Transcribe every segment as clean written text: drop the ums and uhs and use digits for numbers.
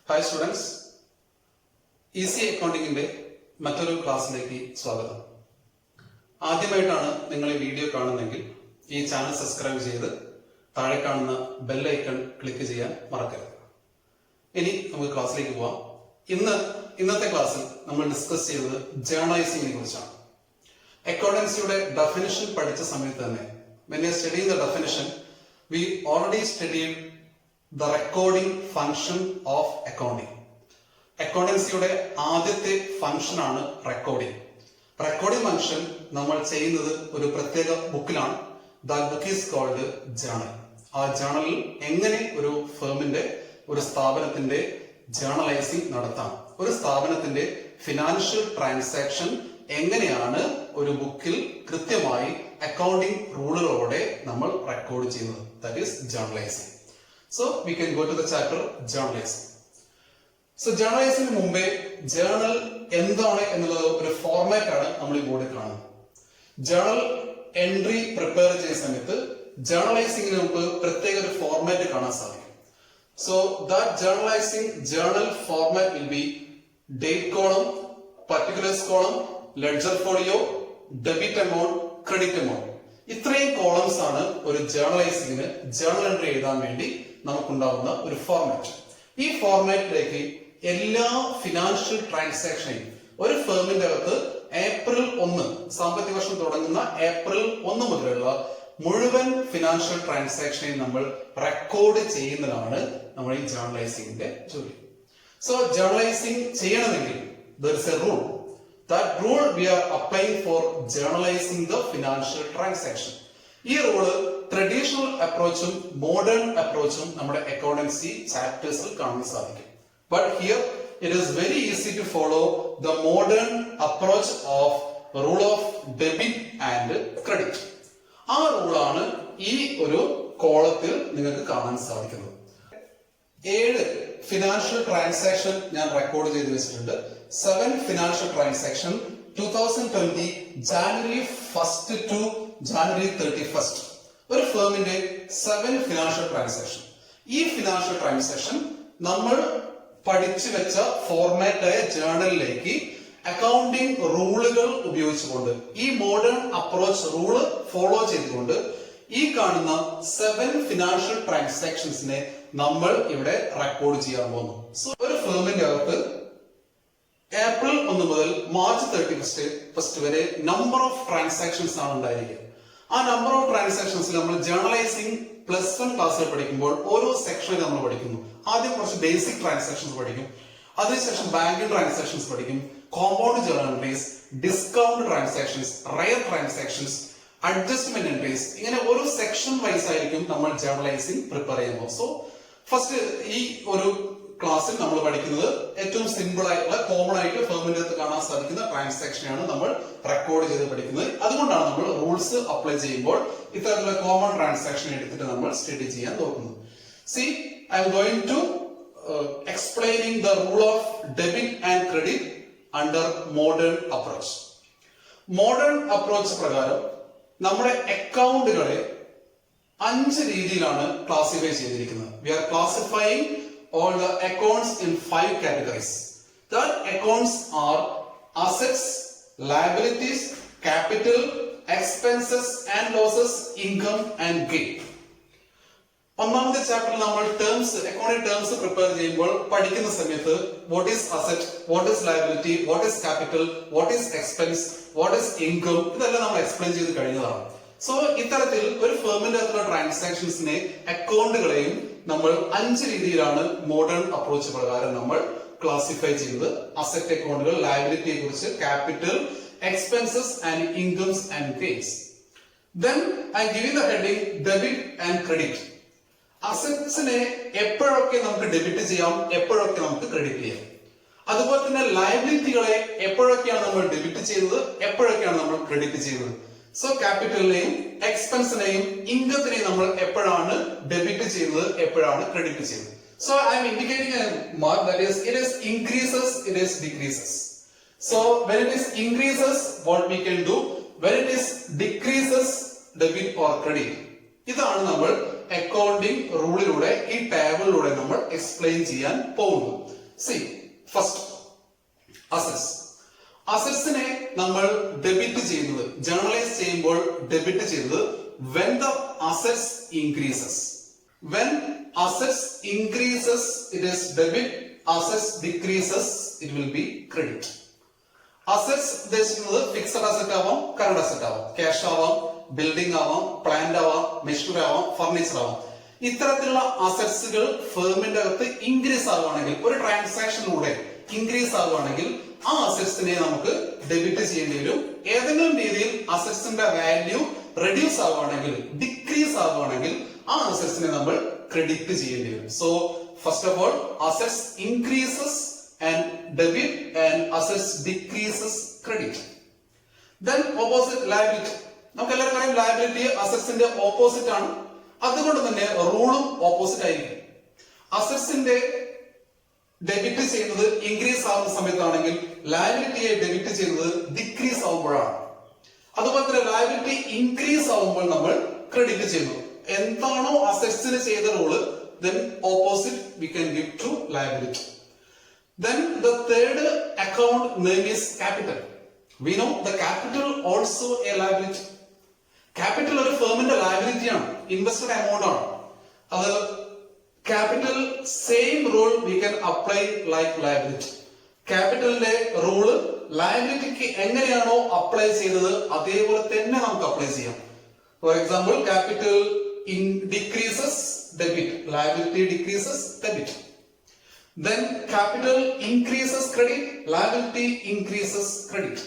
Hi students, easy അക്കൗണ്ടിങ്ങിന്റെ മറ്റൊരു ക്ലാസ്സിലേക്ക് സ്വാഗതം. ആദ്യമായിട്ടാണ് നിങ്ങൾ ഈ വീഡിയോ കാണുന്നതെങ്കിൽ ഈ ചാനൽ സബ്സ്ക്രൈബ് ചെയ്ത് താഴെ കാണുന്ന ബെൽ ഐക്കൺ ക്ലിക്ക് ചെയ്യാൻ മറക്കരുത്. ഇനി നമുക്ക് ക്ലാസ്സിലേക്ക് പോവാം. ഇന്നത്തെ ക്ലാസ്സിൽ നമ്മൾ ഡിസ്കസ് ചെയ്യുന്നത് ജേർണലൈസിങ്ങിനെ കുറിച്ചാണ്. അക്കൗണ്ടൻസിയുടെ ഡെഫിനിഷൻ പഠിച്ച സമയത്ത് തന്നെ when we are studying the definition, we already studied the recording function of accounting. അക്കൗണ്ടൻസിയുടെ ആദ്യത്തെ ഫംഗ്ഷൻ ആണ് റെക്കോർഡിംഗ്. റെക്കോർഡിംഗ് ഫംഗ്ഷൻ നമ്മൾ ചെയ്യുന്നത് ഒരു പ്രത്യേക ബുക്കിലാണ്. That book is called journal. ആ ജേർണലിൽ എങ്ങനെ ഒരു ഫേമിന്റെ, ഒരു സ്ഥാപനത്തിന്റെ ജേർണലൈസിംഗ് നടത്താം, ഒരു സ്ഥാപനത്തിന്റെ ഫിനാൻഷ്യൽ ട്രാൻസാക്ഷൻ എങ്ങനെയാണ് ഒരു ബുക്കിൽ കൃത്യമായി അക്കൗണ്ടിംഗ് റൂളുകളോടെ നമ്മൾ റെക്കോർഡ് ചെയ്യുന്നത്, that is journalising. So we can go to the chapter journalising. So ജേർണലൈസിംഗിന് മുമ്പേ ജേർണൽ എന്താണ് എന്നുള്ളത് ഒരു ഫോർമാറ്റ് ആണ് നമ്മൾ ഈ ബോർഡിൽ കാണുന്നത്. ജേർണൽ എൻട്രി പ്രിപ്പയർ ചെയ്യുന്ന സമയത്ത് ജേർണലൈസിംഗിന് മുമ്പ് പ്രത്യേക ഒരു ഫോർമാറ്റ് കാണാൻ സാധിക്കും. So that journalising journal format will be date column, particulars column, ledger folio, debit amount, credit amount. ഇത്രയും കോളംസ് ആണ് ഒരു ജേർണലൈസിംഗിന് ജേർണൽ എൻട്രി എഴുതാൻ വേണ്ടി നമുക്കുണ്ടാകുന്ന ഒരു ഫോർമാറ്റ്. ഈ ഫോർമാറ്റിലേക്ക് എല്ലാ ഫിനാൻഷ്യൽ ട്രാൻസാക്ഷനെയും ഒരു ഫേമിന്റെ അകത്ത് ഏപ്രിൽ 1 സാമ്പത്തിക വർഷം തുടങ്ങുന്ന ഏപ്രിൽ 1 മുതലുള്ള മുഴുവൻ ഫിനാൻഷ്യൽ ട്രാൻസാക്ഷനെയും നമ്മൾ റെക്കോർഡ് ചെയ്യുന്നതാണ് നമ്മൾ ഈ ജേർണലൈസിംഗിന്റെ ജോലി. സോ ജേർണലൈസിംഗ് ചെയ്യണമെങ്കിൽ there is a rule. That rule we are applying for journalizing the financial transaction. ഈ റൂള് ട്രഡീഷണൽ അപ്രോച്ചും മോഡേൺ അപ്രോച്ചും നമ്മുടെ അക്കൗണ്ടൻസി ചാപ്റ്റേഴ്സിൽ കാണാൻ സാധിക്കും. But here it is very easy to follow the modern approach of rule of debit and credit. ആ റൂളാണ് ഈ ഒരു കോളത്തിൽ നിങ്ങൾക്ക് കാണാൻ സാധിക്കുന്നത്. 7 ഫിനാൻഷ്യൽ ട്രാൻസാക്ഷൻ ഞാൻ റെക്കോർഡ് ചെയ്ത് വെച്ചിട്ടുണ്ട്. 7 financial transaction 2020 January 1 to January 31. ഒരു ഫേമിന്റെ 7 ഫിനാൻഷ്യൽ ട്രാൻസാക്ഷൻ. ഈ ഫിനാൻഷ്യൽ ട്രാൻസാക്ഷൻ നമ്മൾ പഠിച്ചു വെച്ച ഫോർമാറ്റായ ജേർണലിലേക്ക് അക്കൗണ്ടിംഗ് റൂളുകൾ ഉപയോഗിച്ചുകൊണ്ട്, ഈ മോഡേൺ അപ്രോച്ച് റൂള് ഫോളോ ചെയ്തുകൊണ്ട് ഈ കാണുന്ന 7 ഫിനാൻഷ്യൽ ട്രാൻസാക്ഷൻസിനെ നമ്മൾ ഇവിടെ റെക്കോർഡ് ചെയ്യാൻ പോകുന്നു. സോ ഒരു ഫേമിന്റെ അകത്ത് ഏപ്രിൽ 1 മുതൽ മാർച്ച് 31 വരെ നമ്പർ ഓഫ് ട്രാൻസാക്ഷൻസ് ആണ് ഉണ്ടായിരിക്കുക. ആ നമ്പർ ഓഫ് ട്രാൻസാക്ഷൻസിൽ നമ്മൾ ജേർണലൈസിംഗ് +1 ക്ലാസ്സിൽ പഠിക്കുമ്പോൾ ഓരോ സെക്ഷനിൽ നമ്മൾ പഠിക്കുന്നു. ആദ്യം കുറച്ച് ബേസിക് ട്രാൻസാക്ഷൻസ് പഠിക്കും, അതിനുശേഷം ബാങ്കിങ് ട്രാൻസാക്ഷൻസ് പഠിക്കും, compound journal entries, discount transactions, rare transactions, adjustment entries. ഇങ്ങനെ ഓരോ സെക്ഷൻ വൈസ് ആയിരിക്കും നമ്മൾ ജേർണലൈസിംഗ് പ്രിപ്പയർ ചെയ്യുമ്പോൾ. സോ ഫസ്റ്റ് ഈ ഒരു ക്ലാസ്സിൽ നമ്മൾ പഠിക്കുന്നത് ഏറ്റവും സിമ്പിൾ ആയിട്ടുള്ള, കോമൺ ആയിട്ട് ഫേമിന്റെ അകത്ത് കാണാൻ സാധിക്കുന്ന ട്രാൻസാക്ഷനാണ് നമ്മൾ റെക്കോർഡ് ചെയ്ത് പഠിക്കുന്നത്. അതുകൊണ്ടാണ് നമ്മൾ റൂൾസ് അപ്ലൈ ചെയ്യുമ്പോൾ ഇത്തരത്തിലുള്ള കോമൺ ട്രാൻസാക്ഷൻ എടുത്തിട്ട് നമ്മൾ സ്റ്റഡി ചെയ്യാൻ നോക്കുന്നത്. See, I am going to explaining the rule of debit and credit under modern approach. Modern approach പ്രകാരം നമ്മുടെ അക്കൗണ്ടുകളെ 5 രീതിയിലാണ് ക്ലാസിഫൈ ചെയ്തിരിക്കുന്നത്. We are classifying all the accounts in 5 categories. The accounts are assets, liabilities, capital, expenses and losses, income and gain. ഒന്നാമത്തെ ചാപ്റ്ററിൽ നമ്മൾ accounting terms prepare ചെയ്യുമ്പോൾ പഠിക്കുന്ന സമയത്ത് what is asset, what is liability, what is capital, what is expense, what is income, ഇതെല്ലാം നമ്മൾ explain ചെയ്ത് കഴിഞ്ഞതാണ്. സോ ഇത്തരത്തിൽ ഒരു ഫേമിന്റെ അകത്തുള്ള ട്രാൻസാക്ഷൻസിനെ, അക്കൗണ്ടുകളെയും നമ്മൾ 5 രീതിയിലാണ് മോഡേൺ അപ്രോച്ച് പ്രകാരം നമ്മൾ ക്ലാസിഫൈ ചെയ്തത്. അസറ്റ് അക്കൗണ്ടുകൾ, ലയബിലിറ്റിയെ കുറിച്ച്, capital, expenses and incomes and gains. Then I give the heading debit and credit. അസറ്റ്സിനെ എപ്പോഴൊക്കെ നമുക്ക് ഡെബിറ്റ് ചെയ്യാം, എപ്പോഴൊക്കെ നമുക്ക് ക്രെഡിറ്റ് ചെയ്യാം. അതുപോലെ തന്നെ ലയബിലിറ്റികളെ എപ്പോഴൊക്കെയാണ് നമ്മൾ ഡെബിറ്റ് ചെയ്യുന്നത്, എപ്പോഴൊക്കെയാണ് നമ്മൾ ക്രെഡിറ്റ് ചെയ്യുന്നത്. സോ ക്യാപിറ്റലിനെയും എക്സ്പെൻസിനെയും ഇൻകത്തിനെയും നമ്മൾ എപ്പോഴാണ് ഡെബിറ്റ് ചെയ്യുന്നത്, എപ്പോഴാണ് ക്രെഡിറ്റ് ചെയ്യുന്നത്. So I M indicating A mark that is it is increases, it is decreases. So when it is increases what we can do, when it is decreases debit or credit. ഇതാണ് നമ്മൾ accounting റൂളിലൂടെ, ഈ ടേബിളിലൂടെ നമ്മൾ explain ചെയ്യാൻ പോകുന്നത്. C first assets. അസറ്റ്സിനെ നമ്മൾ debit ചെയ്യുന്നത്, journalise ചെയ്യുമ്പോൾ debit ചെയ്യുന്നത് when the assets increases. When assets increases, it is debit. Assets decreases, it will be credit. Assets ഉദ്ദേശിക്കുന്നത് ഫിക്സഡ് അസറ്റ് ആവാം, കറണ്ട് അസറ്റ് ആവാം, ക്യാഷ് ആവാം, ബിൽഡിംഗ് ആവാം, പ്ലാന്റ് ആവാം, മെഷീനറി ആവാം, ഫർണിച്ചർ ആവാം. ഇത്തരത്തിലുള്ള അസറ്റ്സുകൾ ഫേമിന്റെ അകത്ത് ഇൻക്രീസ് ആവുകയാണെങ്കിൽ, ഒരു ട്രാൻസാക്ഷനിലൂടെ ഇൻക്രീസ് ആവുകയാണെങ്കിൽ ആ അസറ്റ്സിനെ നമുക്ക് ഡെബിറ്റ് ചെയ്യേണ്ടി വരും. ഏതെങ്കിലും രീതിയിൽ അസറ്റ്സിന്റെ വാല്യൂ റെഡ്യൂസ് ആവുകയാണെങ്കിൽ, ഡിക്രീസ് ആവുകയാണെങ്കിൽ ആ അസറ്റ്സിനെ നമ്മൾ ക്രെഡിറ്റ് ചെയ്യേണ്ടി വരും. So first of all assets increases and debit and assets decreases credit. Then opposite liability. നമുക്ക് എല്ലാവർക്കും അറിയാം ലയബിലിറ്റി അസറ്റ്സിന്റെ ഓപ്പോസിറ്റ് ആണ്. അതുകൊണ്ട് തന്നെ റൂളും ഓപ്പോസിറ്റ് ആയിരിക്കും. അസറ്റ്സിന്റെ ഡെബിറ്റ് ചെയ്യുന്നത് ഇൻക്രീസ് ആവുന്ന സമയത്താണെങ്കിൽ ലയബിലിറ്റിയെ ഡെബിറ്റ് ചെയ്യുന്നത് ഡിക്രീസ് ആവുമ്പോഴാണ്. അതുപോലെ തന്നെ ലയബിലിറ്റി ഇൻക്രീസ് ആവുമ്പോൾ നമ്മൾ ക്രെഡിറ്റ് ചെയ്യുന്നു. എന്താണോ അസറ്റ്സിന് ചെയ്ത role, then opposite we can give to liability. Then the third account name is capital. We know the capital also a liability. Capital ഒരു ഫേമിന്റെ ലയബിലിറ്റി ആണ്, ഇൻവെസ്റ്റഡ് എമൗണ്ട് ആണ്. അത് capital same rule we can apply like liability. ക്യാപിറ്റലിന്റെ rule ലയബിലിറ്റിക്ക് എങ്ങനെയാണോ apply ചെയ്തത് അതേപോലെ തന്നെ നമുക്ക് അപ്ലൈ ചെയ്യാം. For example capital decreases debit, liability decreases debit. Then capital increases credit, liability increases credit.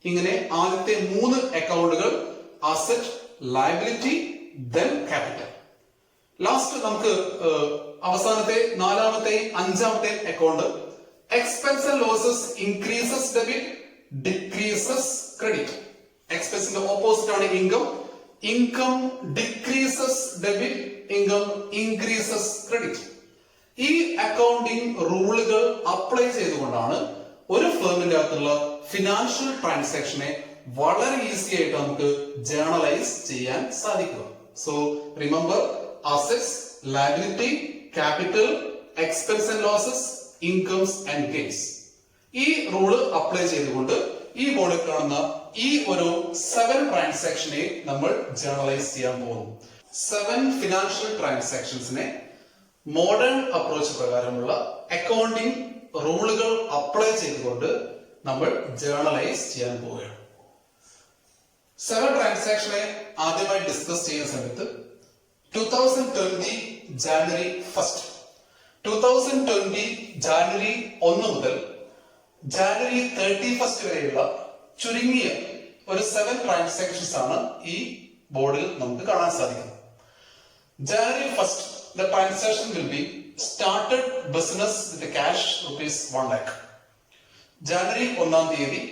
ഇങ്ങനെ ആദ്യത്തെ 3 അക്കൗണ്ടുകൾ asset, liability, then capital. Last നമുക്ക് അവസാനത്തെ 4ാമത്തെ 5ാമത്തെ account expense and losses increases debit, decreases credit. എക്സ്പെൻസിന്റെ ഓപ്പോസിറ്റ് ആണ് income. Income decreases debit, income increases credit. ഈ അക്കൗണ്ടിംഗ് റൂളുകൾ അപ്ലൈ ചെയ്തുകൊണ്ടാണ് ഒരു ഫേമിന്റെ അകത്തുള്ള ഫിനാൻഷ്യൽ ട്രാൻസാക്ഷനെ വളരെ ഈസി ആയിട്ട് നമുക്ക് ജേർണലൈസ് ചെയ്യാൻ സാധിക്കുക. So remember assets, liability, capital, expense and losses, incomes and gains. ഈ റൂള് അപ്ലൈ ചെയ്തുകൊണ്ട് ഈ ബോർഡിൽ കാണുന്ന ഈ ഒരു 7 ട്രാൻസാക്ഷനെ നമ്മൾ ജേർണലൈസ് ചെയ്യാൻ പോകുന്നു. 7 ഫിനാൻഷ്യൽ ട്രാൻസാക്ഷൻസിനെ മോഡേൺ അപ്രോച്ച് പ്രകാരമുള്ള അക്കൗണ്ടിംഗ് റൂളുകൾ അപ്ലൈ ചെയ്തുകൊണ്ട് നമ്മൾ ജേർണലൈസ് ചെയ്യാൻ പോവുകയാണ്. 7 ട്രാൻസാക്ഷനെ ആദ്യമായി ഡിസ്കസ് ചെയ്യുന്ന സമയത്ത് 2020 ജാനുവരി 1 2020 ജാനുവരി 1 മുതൽ ജാനുവരി 31 വരെയുള്ള ചുരുങ്ങിയ ഒരു 7 ട്രാൻസാക്ഷൻസ് ആണ് ഈ ബോർഡിൽ നമുക്ക് കാണാൻ സാധിക്കുന്നത്. January 1 the transaction will be started business with the cash ₹1 lakh. January 1-ാം തീയതി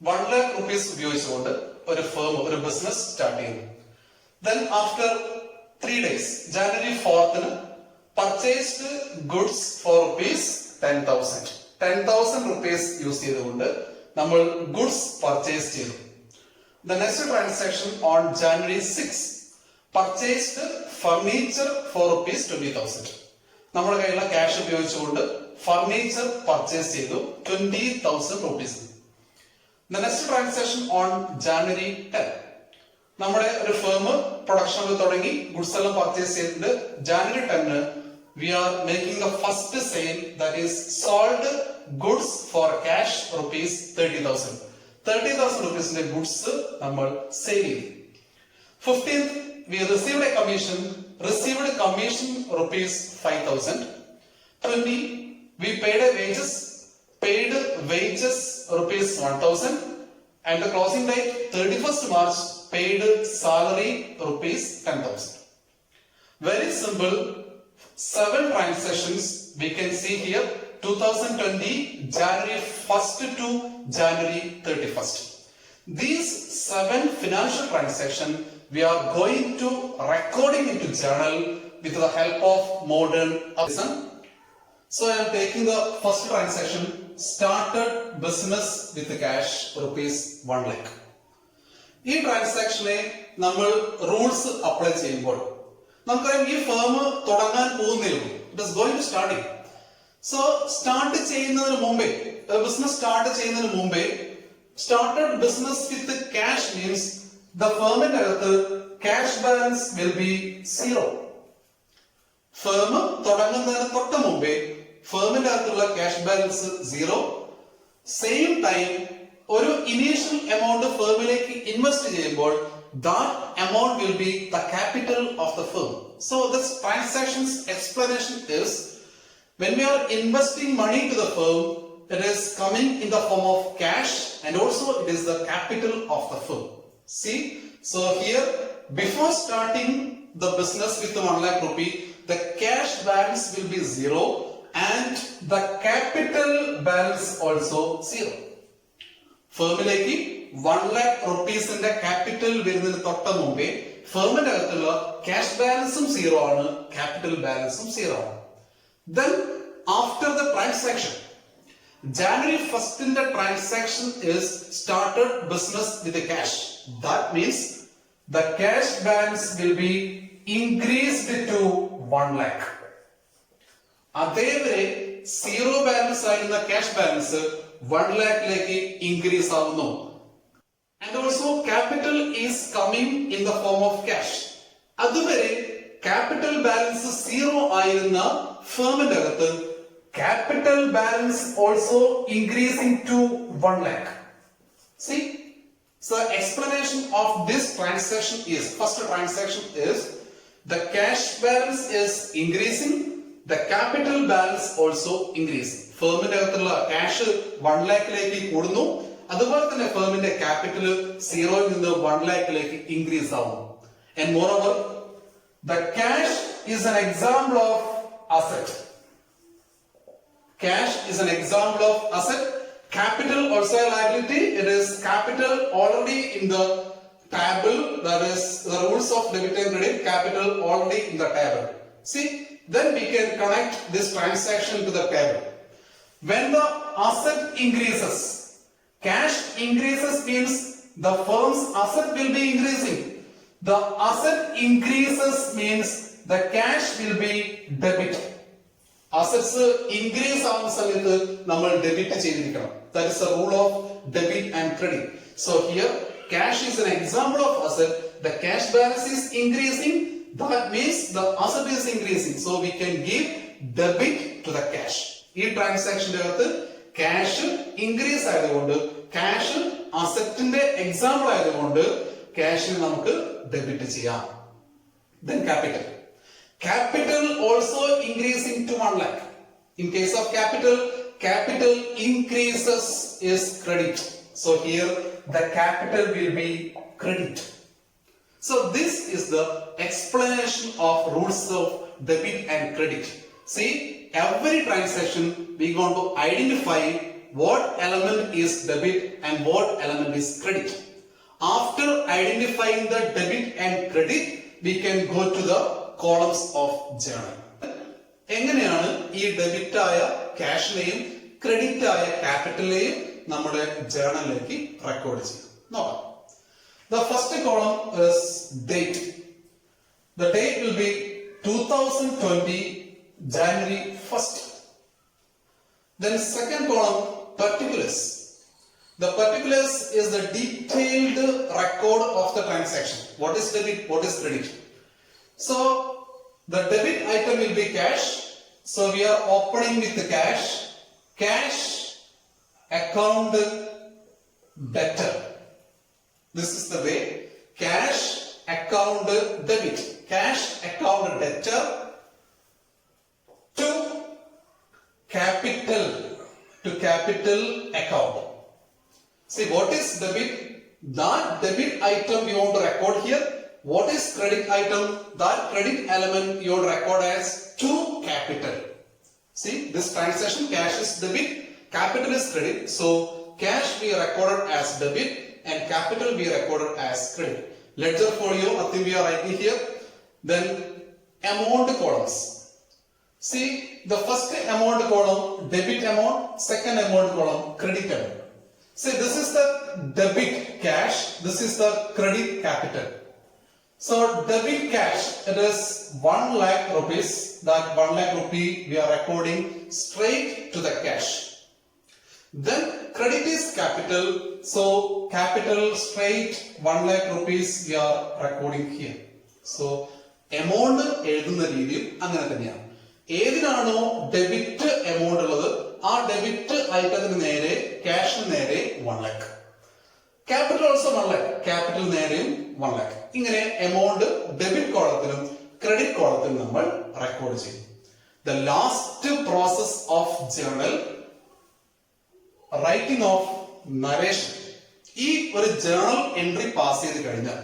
1 lakh rupees ഉപയോഗിച്ചുകൊണ്ട് ഒരു ഫേം, ഒരു ബിസിനസ് സ്റ്റാർട്ട് ചെയ്തു. Then after 3 days, January 4th purchased goods for ₹10,000. 10,000 rupees use ചെയ്തുകൊണ്ട് നമ്മൾ ഗുഡ്സ് പർച്ചേസ് ചെയ്തു. The next transaction on January 6 purchased furniture for ₹20,000. നമ്മുടെ കയ്യിലുള്ള ക്യാഷ് ഉപയോഗിച്ചുകൊണ്ട് ഫർണിച്ചർ പർച്ചേസ് ചെയ്തു 20,000 rupees. The next transaction on January 10 നമ്മുടെ ഒരു ഫേം പ്രൊഡക്ഷൻ തുടങ്ങി, ഗുഡ്സ് എല്ലാം പർച്ചേസ് ചെയ്തിട്ട് January 10 we are making the first sale, that is sold goods for cash ₹30,000. 30,000 rupees goods നമ്മൾ സെയിൽ ചെയ്തു. 15th we received a commission, received commission ₹5,000. 20 we paid a wages, paid wages ₹1,000, and the closing date 31st March paid salary ₹10,000. Very simple 7 transactions we can see here. 2020 January 1st to January 31st. These 7 financial transactions we are going to recording into journal with the help of modern system. So I am taking the first transaction, started business with the cash ₹1 lakh. ഈ ട്രാൻസാക്ഷനെ നമ്മൾ rules apply ചെയ്യുമ്പോൾ നമുക്കറിയാം ഈ firm തുടങ്ങാൻ പോകുന്നേ ഉള്ളൂ. It is going to starting. So start ചെയ്യുന്നതിന് മുമ്പേ business start ചെയ്യുന്നതിന് മുമ്പേ started business with cash means the firmന്റെ അകത്ത് cash balance will be 0. Firm തുടങ്ങുന്നതിന് തൊട്ട് മുമ്പേ ഫേമിന്റെ അകത്തുള്ള ക്യാഷ് ബാലൻസ് 0. സെയിം ടൈം ഒരു ഇനീഷ്യൽ എമൗണ്ട് ഫേമിലേക്ക് ഇൻവെസ്റ്റ് ചെയ്യുമ്പോൾ that amount will be the capital of the firm. So this transaction's explanation is when we are investing money to the firm, it is coming in the form of cash and also it is the capital of the firm. See, so here before starting the business with 1 lakh rupee, the cash balance will be 0 and the capital balance also 0. ഫേമിലേക്ക് 1 lakh റുപ്പീസിന്റെ capital വരുന്നതിന് തൊട്ട് മുമ്പേ ഫേമിന്റെ അകത്തുള്ള cash ബാലൻസും 0 ആണ്, capital ബാലൻസും 0 ആണ്. Then after the transaction, January 1st in the transaction is started business with the cash. That means the cash balance will be increased to 1 lakh. അതേവരെ 0 balance ആയിരുന്ന ക്യാഷ് ബാലൻസ് 1 lakhലേക്ക് ഇൻക്രീസ് ആവുന്നു. And also capital is coming in the form of cash. അതുവരെ capital balance 0 ആയിരുന്ന ഫേമിന്റെ അകത്ത് capital balance also increasing to 1 lakh. See, so explanation of this transaction is, first transaction is the cash balance is increasing, the capital balance also increasing. ഫേമിന്റെ അകത്തുള്ള cash 1 lakhലേക്ക് കൂടുന്നു, അതുപോലെ തന്നെ ഫേമിന്റെ capital 0 നിന്ന് 1 lakhലേക്ക് increase ആവുന്നു. And moreover, the cash is an example of asset. Cash is an example of asset. Capital also a liability. It is capital already in the table. That is the rules of debit and credit. Capital already in the table. See, then we can connect this transaction to the table. When the asset increases, cash increases means the firm's asset will be increasing. The asset increases means the cash will be debit. Assets increase ആവുന്ന സമയത്ത് നമ്മൾ debit ചെയ്തിരിക്കണം. That is the rule of debit and credit. So here cash is an example of asset. The cash balance is increasing. That means the asset is increasing. So we can give debit to the cash. ഈ ട്രാൻസാക്ഷന്റെ അകത്ത് cash increase ആയതുകൊണ്ട്, cash അസറ്റിന്റെ example ആയതുകൊണ്ട് ക്യാഷിന് നമുക്ക് debit ചെയ്യാം. Then capital. Capital also increasing to 1 lakh. In case of capital, capital increases is credit. So here the capital will be credit. So this is the explanation of rules of debit and credit. See, every transaction we going to identify what element is debit and what element is credit. After identifying the debit and credit, we can go to the columns of journal. എങ്ങനെയാണ് ഈ debit ആയ ക്യാഷിനെയും credit ആയ ക്യാപിറ്റലിനെയും നമ്മുടെ ജേർണലിലേക്ക് record ചെയ്യുക നോക്കാം. The first column is date. The date will be 2020 January 1st. Then second column, particulars. The particulars is the detailed record of the transaction. What is debit? What is credit? So the debit item will be cash. So we are opening with the cash. Cash account debtor. This is the way. Cash account debit. Cash account debtor to capital account. See, what is debit? That debit item you want to record here. What is credit item? That credit element you want to record as to capital. See, this transaction, cash is debit, capital is credit. So cash we recorded as debit and capital we recorded as credit. Ledger folio, I think we are writing here. Then amount columns. See, the first amount column, debit amount, second amount column, credit amount. See, this is the debit cash, this is the credit capital. So, debit cash, it is 1 lakh rupees, that 1 lakh rupee we are recording straight to the cash. Then credit is capital, so capital straight 1 lakh rupees we are recording here. So amount എഴുതുന്ന രീതിയും അങ്ങനെ തന്നെയാണ്. ഏതിനാണോ debit amount ഉള്ളത് ആ debit ഐറ്റത്തിന് നേരെ ക്യാഷിന് നേരെ 1 lakh. Capital also 1 lakh, capital നേരെയും 1 lakh. ഇങ്ങനെ എമൗണ്ട് ഡെബിറ്റ് കോളത്തിലും ക്രെഡിറ്റ് കോളത്തിലും നമ്മൾ റെക്കോർഡ് ചെയ്യും. The last process of journal, writing of narration. ഈ ഒരു ജേണൽ എൻട്രി പാസ് ചെയ്ത് കഴിഞ്ഞാൽ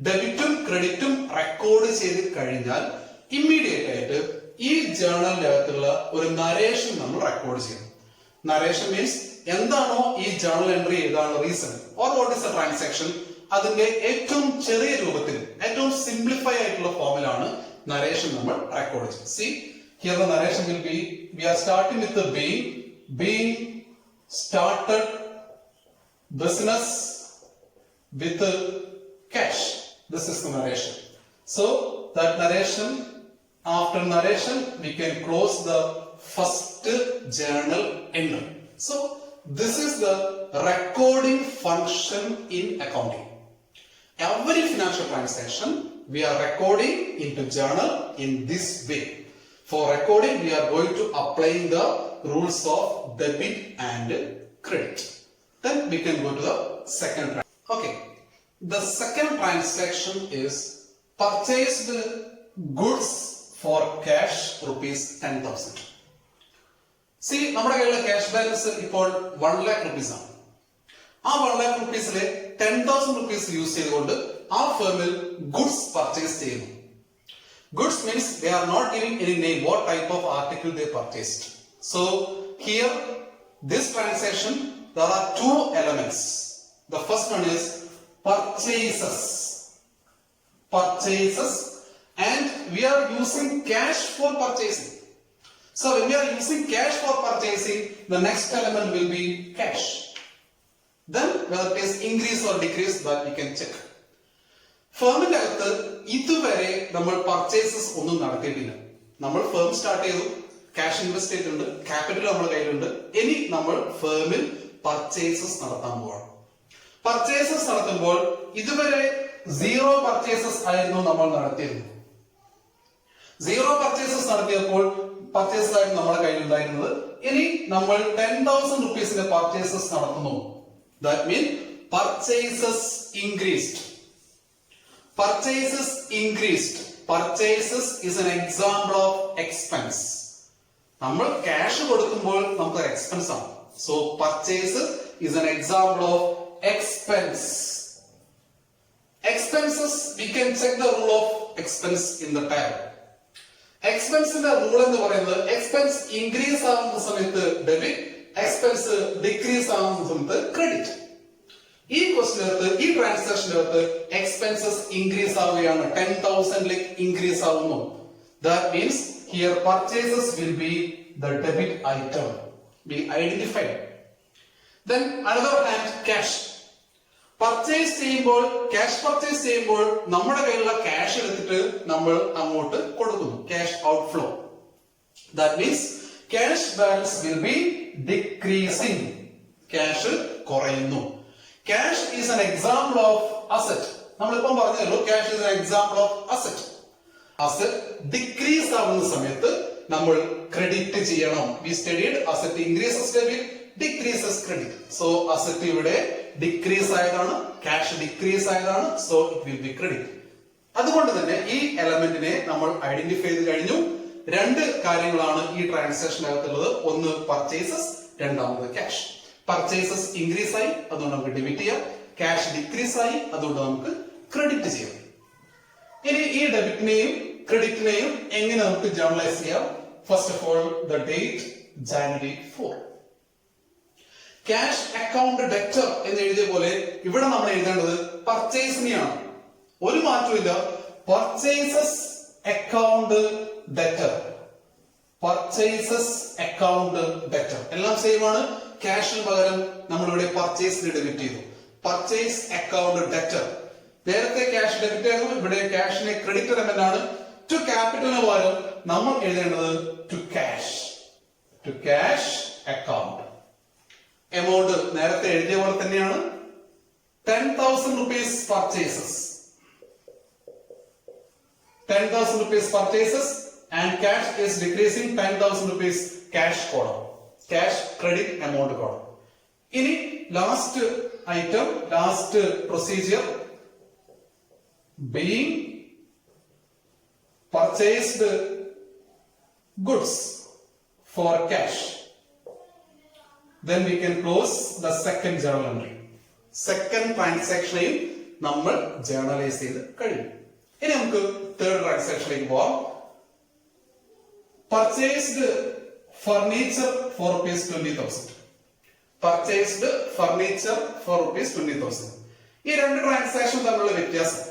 ഡെബിറ്റും ക്രെഡിറ്റും റെക്കോർഡ് ചെയ്ത് കഴിഞ്ഞാൽ ഇമ്മീഡിയറ്റ് ആയിട്ട് ഈ ജേണലിനകത്തുള്ള ഒരു നരേഷൻ നമ്മൾ റെക്കോർഡ് ചെയ്യും. നരേഷൻ മീൻസ് എന്താണോ ഈ ജേണൽ എൻട്രി എഴുതാനുള്ള reason or what is A transaction, അതിന്റെ ഏറ്റവും ചെറിയ രൂപത്തിൽ ഏറ്റവും സിംപ്ലിഫൈ ആയിട്ടുള്ള ഫോമിലാണ് നരേഷൻ നമ്മൾ റെക്കോർഡ് ചെയ്യും. See here the narration will be, we are starting with being started business with cash. This is the narration. So that narration, after narration we can close the first journal entry. So this is the recording function in accounting. Every financial transaction we are recording into journal in this way. For recording we are going to apply the rules of debit and credit. Then we can go to the second. Okay, the second transaction is purchased goods for cash rupees 10,000. See, നമ്മുടെ കയ്യിലുള്ള cash balance ഇപ്പോൾ 1 lakh rupees ആണ്. ആ 1 lakh rupeesലെ 10,000 rupees use ചെയ്തുകൊണ്ട് ആ ഫേമിൽ goods purchase ചെയ്യുന്നു. Goods means they are not giving any name what type of article they purchased. So here this transaction there are two elements. The first one is purchases and we are using cash for purchasing. So when we are using cash for purchasing, the next element will be cash. Then whether it is increase or decrease, that we can check. ഫേമിന്റെ അകത്ത് ഇതുവരെ നമ്മൾ purchases ഒന്നും നടത്തിയിട്ടില്ല. നമ്മൾ firm start ചെയ്തു, cash invest ചെയ്തിട്ടുണ്ട്, capital നമ്മുടെ കയ്യിലുണ്ട്. ഇനി നമ്മൾ ഫേമിൽ പർച്ചേസസ് നടത്താൻ പോവാണ്. പർച്ചേസസ് നടത്തുമ്പോൾ ഇതുവരെ 0 പർച്ചേസസ് ആയിരുന്നു നമ്മൾ നടത്തിയത്. 0 പർച്ചേസസ് നടത്തിയപ്പോൾ പർച്ചേസസ് ആയിരുന്നു നമ്മുടെ കയ്യിലുണ്ടായിരുന്നത്. ഇനി നമ്മൾ 10,000 rupeesന്റെ പർച്ചേസസ് നടത്തുന്നു. That means purchases increased. Purchases increased. Purchases is an example of expense. നമ്മൾ ക്യാഷ് കൊടുക്കുമ്പോൾ നമുക്ക് എക്സ്പെൻസ് ആണ്. So purchases is an example of expense. Expenses, we can check the rule of expense in the tab. എക്സ്പെൻസിന്റെ rule എന്ന് പറയുന്നത് expense increase ആവുന്ന സമയത്ത് debit, expense decrease ആവുന്ന സമയത്ത് ക്രെഡിറ്റ്. ഈ ക്വസ്റ്റിനകത്ത് ഈ ട്രാൻസാക്ഷനകത്ത് എക്സ്പെൻസസ് ഇൻക്രീസ് ആവുകയാണ്, 10,000 ഇൻക്രീസ് ആവുന്നു. That means here purchases will be the debit item. Be identified. Then another hand, cash. Purchase ചെയ്യുമ്പോൾ, ക്യാഷ് പർച്ചേസ് ചെയ്യുമ്പോൾ നമ്മുടെ കയ്യിലുള്ള ക്യാഷ് എടുത്തിട്ട് നമ്മൾ അങ്ങോട്ട് കൊടുക്കുന്നു, cash outflow. That means cash balance will be decreasing. Cash കുറയുന്നു. Cash is an example of asset. നമ്മളിപ്പം പറഞ്ഞല്ലോ cash is an example of asset. Asset decrease ആവുന്ന സമയത്ത് നമ്മൾ ക്രെഡിറ്റ് ചെയ്യണം. We studied asset increases debit, decreases credit. So asset ഇവിടെ decrease ആയതാണ്, cash decrease ആയതാണ്. So it will be credit. അതുകൊണ്ട് തന്നെ ഈ എലമെന്റിനെ നമ്മൾ ഐഡന്റിഫൈ ചെയ്ത് കഴിഞ്ഞു. 2 കാര്യങ്ങളാണ് ഈ ട്രാൻസാക്ഷനകത്തുള്ളത്. ഒന്ന് പർച്ചേസസ്, രണ്ടാമത് ക്യാഷ്. പർച്ചേസസ് ഇൻക്രീസ് ആയി, അതുകൊണ്ട് നമുക്ക് ഡെബിറ്റ് ചെയ്യാം. ക്യാഷ് ഡിക്രീസ് ആയി, അതുകൊണ്ട് നമുക്ക് ക്രെഡിറ്റ് ചെയ്യാം. ഇനി ഈ ഡെബിറ്റിനെയും ക്രെഡിറ്റിനെയും എങ്ങനെ നമുക്ക് ജേർണലൈസ് ചെയ്യാം? First of all the date January 4. Cash account debtor എന്ന് എഴുതിയ പോലെ ഇവിടെ നമ്മൾ എഴുതേണ്ടത് പർച്ചേസിനെയാണ്. ഒരു മാറ്റമില്ല. Purchases account debtor, purchases account debtor എല്ലാം സെയിം ആണ്. ക്യാഷിന് പകരം നമ്മളിവിടെ പർച്ചേസിന് ഡെബിറ്റ് ചെയ്തു. Purchase account debtor. നേരത്തെ ക്യാഷ് ഡെബിറ്റ് ആയിരുന്നു, ഇവിടെ ക്യാഷിനെ ക്രെഡിറ്റ് എലമെന്റ് ആണ്. ടു ക്യാപിറ്റലിന് പകരം നമ്മൾ എഴുതേണ്ടത് to cash. to cash account. Amount നേരത്തെ എഴുതിയ പോലെ തന്നെയാണ്. 10,000 rupees purchases. 10,000 rupees purchases and cash is decreasing 10,000 rupees cash column. Cash credit amount column. ഇനി last item, last procedure, being purchased goods for cash. Then we can close the second journal entry. Second transaction നമ്മൾ journalize ചെയ്ത് കഴിഞ്ഞു. ഇനി നമുക്ക് third transaction പോവാം. Purchased furniture for rupees 20,000. Purchased furniture for rupees 20,000. ഈ രണ്ട് transaction തമ്മിലുള്ള വ്യത്യാസം,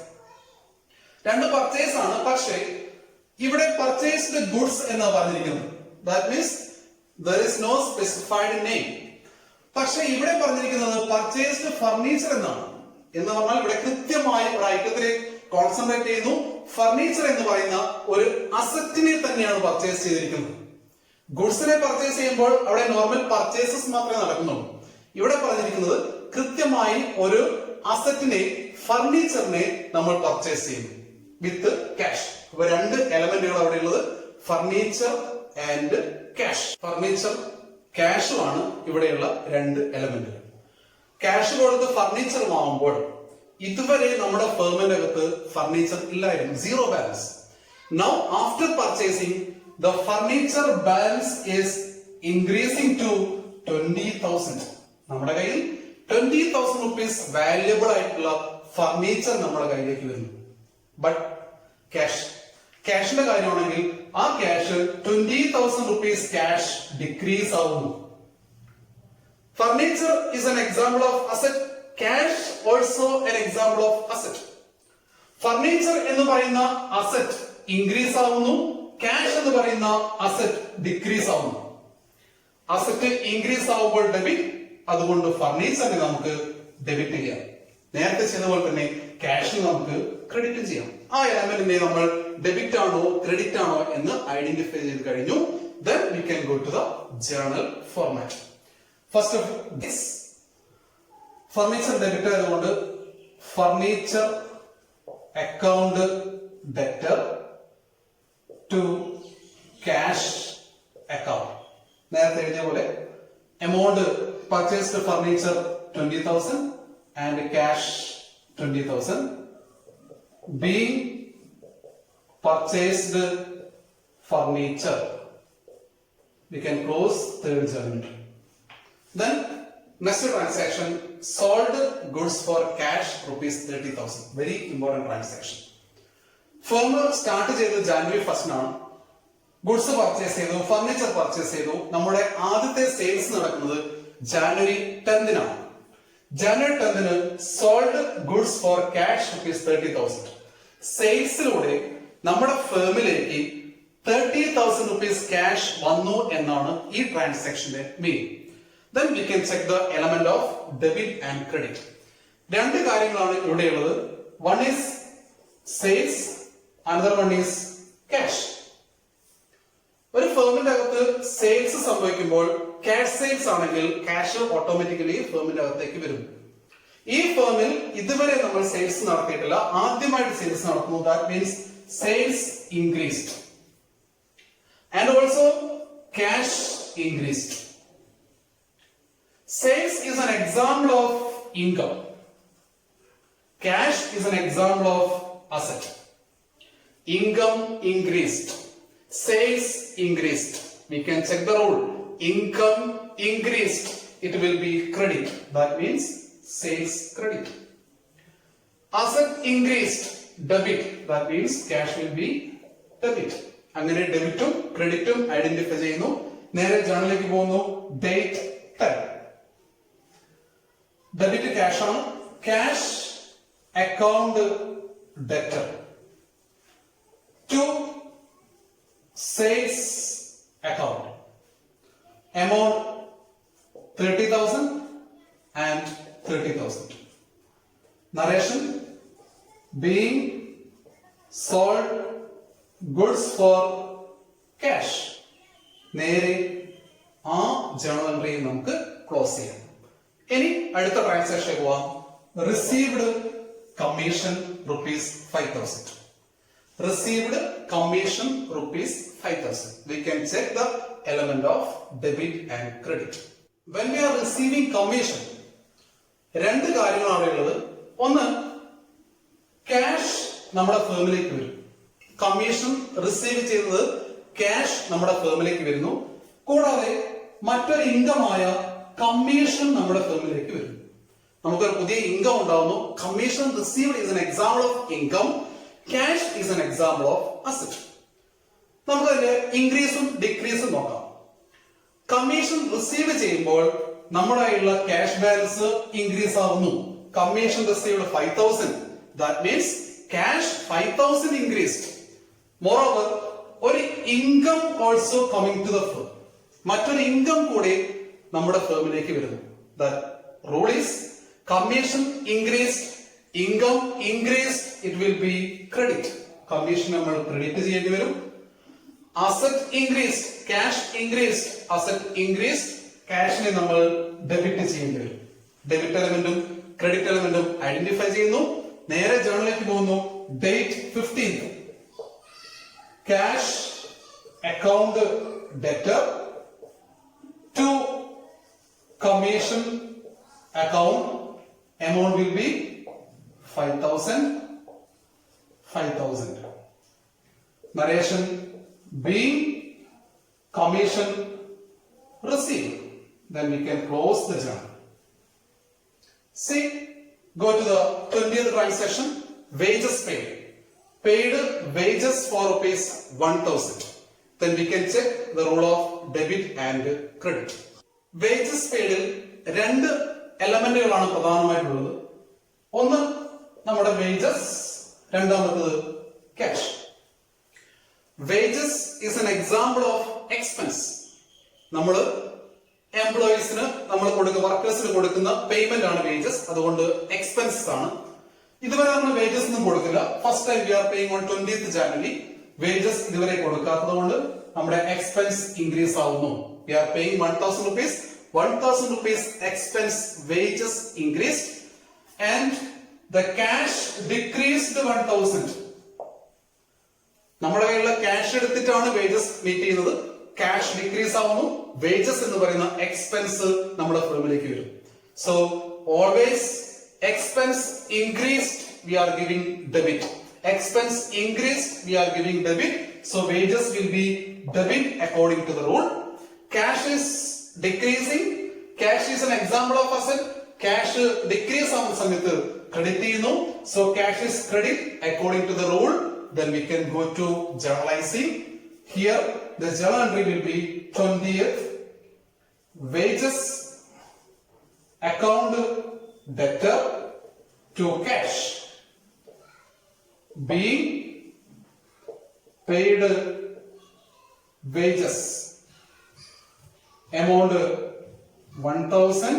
രണ്ട് പർച്ചേസ് ആണ്. പക്ഷേ ഇവിടെ പർച്ചേസ്ഡ് ഗുഡ്സ് എന്ന് പറഞ്ഞിരിക്കുന്നത്. That means there is no specified name. പക്ഷെ ഇവിടെ പറഞ്ഞിരിക്കുന്നത് പർച്ചേസ്ഡ് ഫർണിച്ചർ എന്നാണ്. എന്ന് പറഞ്ഞാൽ ഇവിടെ കൃത്യമായ ഒരു ഐറ്റത്തിനെ കോൺസെൻട്രേറ്റ് ചെയ്യുന്നു. ഫർണിച്ചർ എന്ന് പറയുന്ന ഒരു അസറ്റിനെ തന്നെയാണ് പർച്ചേസ് ചെയ്തിരിക്കുന്നത്. ഗുഡ്സിനെ പർച്ചേസ് ചെയ്യുമ്പോൾ അവിടെ നോർമൽ പർച്ചേസസ് മാത്രമേ നടക്കുന്നുള്ളൂ. ഇവിടെ പറഞ്ഞിരിക്കുന്നത് കൃത്യമായി ഒരു അസറ്റിനെ, ഫർണിച്ചറിനെ നമ്മൾ പർച്ചേസ് ചെയ്യുന്നു വിത്ത് ക്യാഷ്. അപ്പൊ രണ്ട് എലമെന്റുകൾ അവിടെ ഉള്ളത്, ഫർണിച്ചർ ആൻഡ് ക്യാഷ്. ഫർണിച്ചർ ക്യാഷുമാണ് ഇവിടെയുള്ള രണ്ട് എലമെന്റുകൾ. ക്യാഷ് കൊടുത്ത് ഫർണിച്ചർ വാങ്ങുമ്പോൾ ഇതുവരെ നമ്മുടെ ഫേമിന്റെ അകത്ത് ഫർണിച്ചർ ഇല്ലായിരുന്നു, zero balance. Now after purchasing the furniture balance is increasing to 20,000. നമ്മുടെ കയ്യിൽ 20,000 rupees വാല്യുബിൾ ആയിട്ടുള്ള ഫർണിച്ചർ നമ്മുടെ കയ്യിലേക്ക് വരുന്നു. ബട്ട് ക്യാഷിന്റെ കാര്യമാണെങ്കിൽ ആ ക്യാഷ് 20,000 rupees ക്യാഷ് ഡിക്രീസ് ആവുന്നു. Furniture is an example of asset. Cash also an example of asset. Furniture എന്ന് പറയുന്ന അസറ്റ് ഇൻക്രീസ് ആവുന്നു, ക്യാഷ് എന്ന് പറയുന്ന അസറ്റ് ഡിക്രീസ് ആവുന്നു. അസറ്റ് ഇൻക്രീസ് ആവുമ്പോൾ ഡെബിറ്റ്, അതുകൊണ്ട് ഫർണിച്ചറിനെ നമുക്ക് ഡെബിറ്റ് ചെയ്യാം. നേരത്തെ ചെയ്ത പോലെ തന്നെ ക്യാഷിന് നമുക്ക് ക്രെഡിറ്റ് ചെയ്യാം. ആ എലമെന്റിനെ നമ്മൾ ഡെബിറ്റ് ആണോ ക്രെഡിറ്റ് ആണോ എന്ന് ഐഡന്റിഫൈ ചെയ്ത് കഴിഞ്ഞു. Then we can go to the journal format. First of this furniture debit ആയതുകൊണ്ട് furniture account debtor to cash account. നേരത്തെ എഴുതിയ പോലെ amount purchased furniture 20,000 and cash 20,000. Being purchased furniture, we can close third journal. Then next transaction, sold goods for cash rupees 30,000. Very important transaction. Firm start ചെയ്തത് ജാനുവരി 1 ആണ്. Goods purchase ചെയ്തു, furniture purchase ചെയ്തു. നമ്മുടെ ആദ്യത്തെ sales നടക്കുന്നത് January 10 January 10 sold goods for cash rupees 30,000. സെയിൽസിലൂടെ നമ്മുടെ ഫേമിലേക്ക് 30,000 rupees cash വന്നു എന്നാണ് ഈ ട്രാൻസാക്ഷന്റെ meaning. Then we can check the element of debit and credit. രണ്ട് കാര്യങ്ങളാണ് ഇവിടെയുള്ളത്. One is sales, another one is cash. ഒരു ഫേമിന്റെ അകത്ത് സെയിൽസ് സംഭവിക്കുമ്പോൾ ക്യാഷ് സെയിൽസ് ആണെങ്കിൽ ക്യാഷ് ഓട്ടോമാറ്റിക്കലി ഫേമിന്റെ അകത്തേക്ക് വരും. ഈ ഫേമിൽ ഇതുവരെ നമ്മൾ സെയിൽസ് നടത്തിയിട്ടില്ല, ആദ്യമായിട്ട് സെയിൽസ് നടത്തുന്നു. That means sales increased and also cash increased. Sales is an example of income. Cash is an example of asset. Income increased. Sales increased. We can check the rule. Income increased. It will be credit. That means sales credit. Asset increased. Debit. That means cash will be debit. അങ്ങനെ ഡെബിറ്റും ക്രെഡിറ്റും identify ചെയ്യുന്നു. നേരെ ജേണലിലേക്ക് പോകുന്നു. Date 10. Debit cash ആണ്. Cash account debtor to sales account. Amount 30,000 and 30,000. Narration being sold goods for cash. നേരെ ആ journal entry നമുക്ക് close ചെയ്യാം. ഇനി അടുത്ത ട്രാൻസാക്ഷൻ പോവാം. Received commission ₹5,000. Received commission ₹5,000. We can check the element of debit and credit. When we are receiving commission, രണ്ട് കാര്യങ്ങളാണ് ഉള്ളത്. ഒന്ന്, ക്യാഷ് നമ്മുടെ ഫേമിലേക്ക് വരും. കമ്മീഷൻ റിസീവ് ചെയ്തത് ക്യാഷ് നമ്മുടെ ഫേമിലേക്ക് വരുന്നു. കൂടാതെ മറ്റൊരു ഇൻകം ആയ കമ്മീഷൻ നമ്മുടെ ഫേമിലേക്ക് വരുന്നു. നമുക്കൊരു പുതിയ ഇൻകം ഉണ്ടാവുന്നു. Commission received is an example of income. Cash is an example of asset. നമുക്ക് അതിന്റെ ഇൻക്രീസും ഡിക്രീസും നോക്കാം. കമ്മീഷൻ റിസീവ് ചെയ്യുമ്പോൾ നമ്മുടെ കയ്യിലുള്ള ക്യാഷ് ബാലൻസ് ഇൻക്രീസ് ആവുന്നു. Commission received 5,000. That means cash 5,000 increased. Moreover, ഒരു income also coming to the firm. മറ്റൊരു income കൂടി നമ്മുടെ ഫേമിലേക്ക് വരുന്നു. That rule is commission increased, income increased, it will be credit. Commission നമ്മൾ ക്രെഡിറ്റ് ചെയ്യേണ്ടി വരും. Asset increased, cash increased, asset increased, ക്യാഷിനെ നമ്മൾ debit ചെയ്യേണ്ടി വരും. ഡെബിറ്റ് എലമെന്റും ക്രെഡിറ്റ് എലമെന്റും ഐഡന്റിഫൈ ചെയ്യുന്നു. നേരെ ജേണലിലേക്ക് പോകുന്നു. Date 15th. Cash account debtor to commission account. Amount will be 5,000. Narration being commission received. Then we can close the journal. See, go to the 20th transaction. Wages paid. Paid wages for ₹1,000. Then we can check the rule of debit and credit. Wages paid രണ്ട് എലമെന്റുകളാണ് പ്രധാനമായിട്ടുള്ളത്. ഒന്ന് നമ്മുടെ wages, രണ്ടാമത്തത് cash. Wages is an example of expense. നമ്മൾ എംപ്ലോയീസിന് നമ്മൾ കൊടുക്കുന്ന വർക്കേഴ്സിന് കൊടുക്കുന്ന payment ആണ് വേജസ്. അതുകൊണ്ട് എക്സ്പെൻസസ് ആണ്. ഇതുവരെ നമ്മൾ വേജസ് ഒന്നും കൊടുക്കില്ല. First time we are paying on 20th January. Wages ഇതുവരെ കൊടുക്കാത്തത് കൊണ്ട് നമ്മുടെ എക്സ്പെൻസ് ഇൻക്രീസ് ആവുന്നു. We are paying ₹1,000. ₹1,000 expense, wages increased, and the cash decreased 1,000. നമ്മുടെ കയ്യിലുള്ള ക്യാഷ് എടുത്തിട്ടാണ് വേജസ് മീറ്റ് ചെയ്യുന്നത്. ക്യാഷ് ഡിക്രീസ് ആവുന്നു. വേജസ് എന്ന് പറയുന്ന എക്സ്പെൻസ് നമ്മുടെ ഫേമിലേക്ക് വരും. So always expense increased we are giving debit. Expense increased we are giving debit. So wages will be debit according to the rule. Cash is decreasing. Cash is an example of asset. Cash decrease ആവുന്ന സമയത്ത് credit ചെയ്യുന്നു. So cash is credit according to the rule. Then we can go to journalizing. Here the journal entry will be 20th. Wages account debtor to cash being paid wages. Amount 1,000.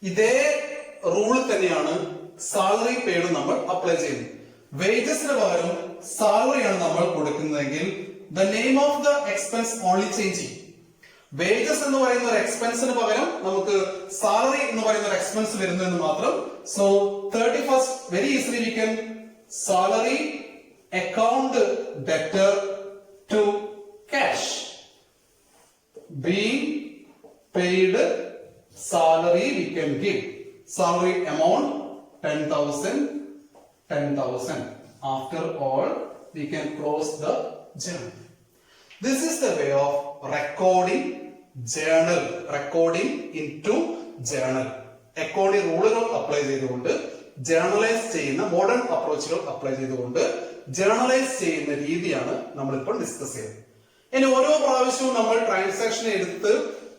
ഇതേ rule തന്നെയാണ് salary paid നമ്മൾ apply ചെയ്യുന്നത്. വേജസിന് പകരം സാലറിയാണ് നമ്മൾ കൊടുക്കുന്നതെങ്കിൽ the name of the expense only change ചെയ്യും. Wages എന്ന് പറയുന്ന ഒരു എക്സ്പെൻസിന് പകരം നമുക്ക് സാലറി എന്ന് പറയുന്ന ഒരു എക്സ്പെൻസ് വരുന്നു എന്ന് മാത്രം. So 31st very easily we can salary account debtor to cash being paid salary. We can give salary amount 10,000. After all, we can close the journal. This is the way of recording journal, recording into journal. According റൂളുകൾ apply ചെയ്തുകൊണ്ട് journalise ചെയ്യുന്ന modern അപ്രോച്ചുകൾ apply ചെയ്തുകൊണ്ട് journalise ചെയ്യുന്ന രീതിയാണ് നമ്മളിപ്പോൾ discuss ചെയ്യുന്നത്. ഇനി ഓരോ പ്രാവശ്യവും നമ്മൾ ട്രാൻസാക്ഷൻ എടുത്ത്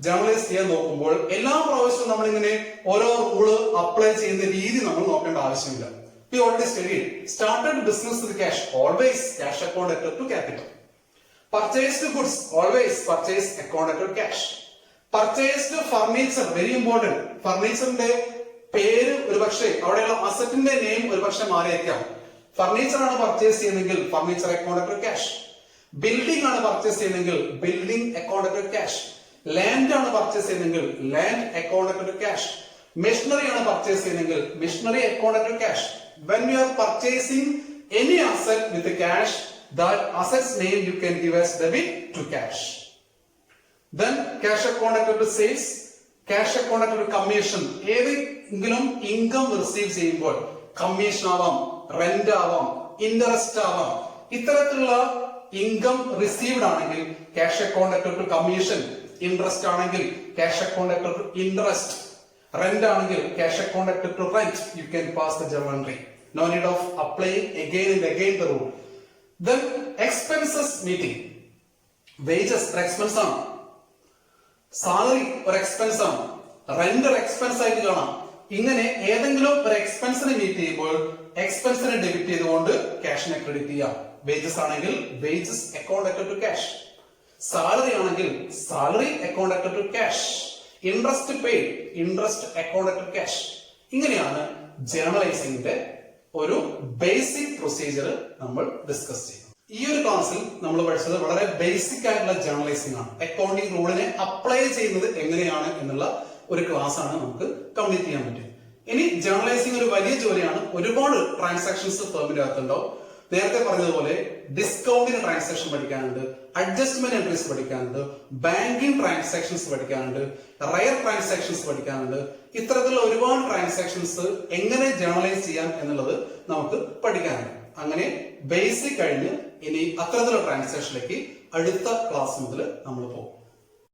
ജേർണലൈസ് ചെയ്യാൻ നോക്കുമ്പോൾ എല്ലാ പ്രാവശ്യവും നമ്മൾ ഇങ്ങനെ ഓരോ റൂള് അപ്ലൈ ചെയ്യുന്ന രീതി നമ്മൾ നോക്കേണ്ട ആവശ്യമില്ല. We already studied. Started business with cash, always cash account debtor to capital. Purchased goods, always purchase account debtor cash. Purchased furniture, very important. ഫർണിച്ചറിന്റെ പേര് ഒരു പക്ഷേ അവിടെയുള്ള അസറ്റിന്റെ നെയിം ഒരു പക്ഷെ മാറിയേക്കാം. ഫർണിച്ചർ ആണ് പർച്ചേസ് ചെയ്യുന്നതെങ്കിൽ furniture account debtor cash. Building ആണ് പർച്ചേസ് ചെയ്യുന്നതെങ്കിൽ building accounted to cash. Land ആണ് പർച്ചേസ് ചെയ്യുന്നതെങ്കിൽ land accounted to cash. Machinery ആണ് പർച്ചേസ് ചെയ്യുന്നതെങ്കിൽ machinery accounted to cash. When you are purchasing any asset with cash, that asset's name you can give as debit to cash. Then cash accounted to sales, cash accounted to commission. ഏതെങ്കിലും income receive ചെയ്യുമ്പോൾ commission ആവാം, rent ആവാം, interest ആവാം. ഇത്തരത്തിലുള്ള income received ആണെങ്കിൽ cash accounted to commission, interest ആണെങ്കിൽ cash accounted to interest, rent ആണെങ്കിൽ cash accounted to rent, you can pass the journal entry. No need of applying again and again the rule. Then expenses meeting. Wages ഒരു expense ആണ്, salary ഒരു expense ആണ്, rent ഒരു expense ആയിട്ട് കാണാം. ഇങ്ങനെ ഏതെങ്കിലും ഒരു എക്സ്പെൻസിനെ മീറ്റ് ചെയ്യുമ്പോൾ എക്സ്പെൻസിനെ ഡെബിറ്റ് ചെയ്തുകൊണ്ട് ക്യാഷിനെ ക്രെഡിറ്റ് ചെയ്യാം. വേജസ് ആണെങ്കിൽ wages accounted to cash, salary ആണെങ്കിൽ salary accounted to cash, interest paid interest accounted to cash. ഇങ്ങനെയാണ് ജേർണലൈസിംഗിന്റെ ഒരു ബേസിക് പ്രൊസീജിയർ നമ്മൾ ഡിസ്കസ് ചെയ്യുന്നത്. ഈ ഒരു ക്ലാസ്സിൽ നമ്മൾ പഠിച്ചത് വളരെ ബേസിക് ആയിട്ടുള്ള ജേർണലൈസിംഗ് ആണ്. അക്കൗണ്ടിംഗ് റൂളിനെ അപ്ലൈ ചെയ്യുന്നത് എങ്ങനെയാണ് എന്നുള്ള ഒരു ക്ലാസ് ആണ് നമുക്ക് കംപ്ലീറ്റ് ചെയ്യാൻ പറ്റും. ഇനി ജേർണലൈസിംഗ് ഒരു വലിയ ജോലിയാണ്. ഒരുപാട് ട്രാൻസാക്ഷൻസ് ഫേമിന്റെ അകത്തുണ്ടാവും. നേരത്തെ പറഞ്ഞതുപോലെ ഡിസ്കൗണ്ടിന് ട്രാൻസാക്ഷൻ പഠിക്കാനുണ്ട്, അഡ്ജസ്റ്റ്മെന്റ് എൻട്രീസ് പഠിക്കാനുണ്ട്, ബാങ്കിങ് ട്രാൻസാക്ഷൻസ് പഠിക്കാനുണ്ട്, റയർ ട്രാൻസാക്ഷൻസ് പഠിക്കാനുണ്ട്. ഇത്തരത്തിലുള്ള ഒരുപാട് ട്രാൻസാക്ഷൻസ് എങ്ങനെ ജേർണലൈസ് ചെയ്യാം എന്നുള്ളത് നമുക്ക് പഠിക്കാനുണ്ട്. അങ്ങനെ ബേസിക് കഴിഞ്ഞ് ഇനി അത്തരത്തിലുള്ള ട്രാൻസാക്ഷനിലേക്ക് അടുത്ത ക്ലാസ് മുതൽ നമ്മൾ പോകും.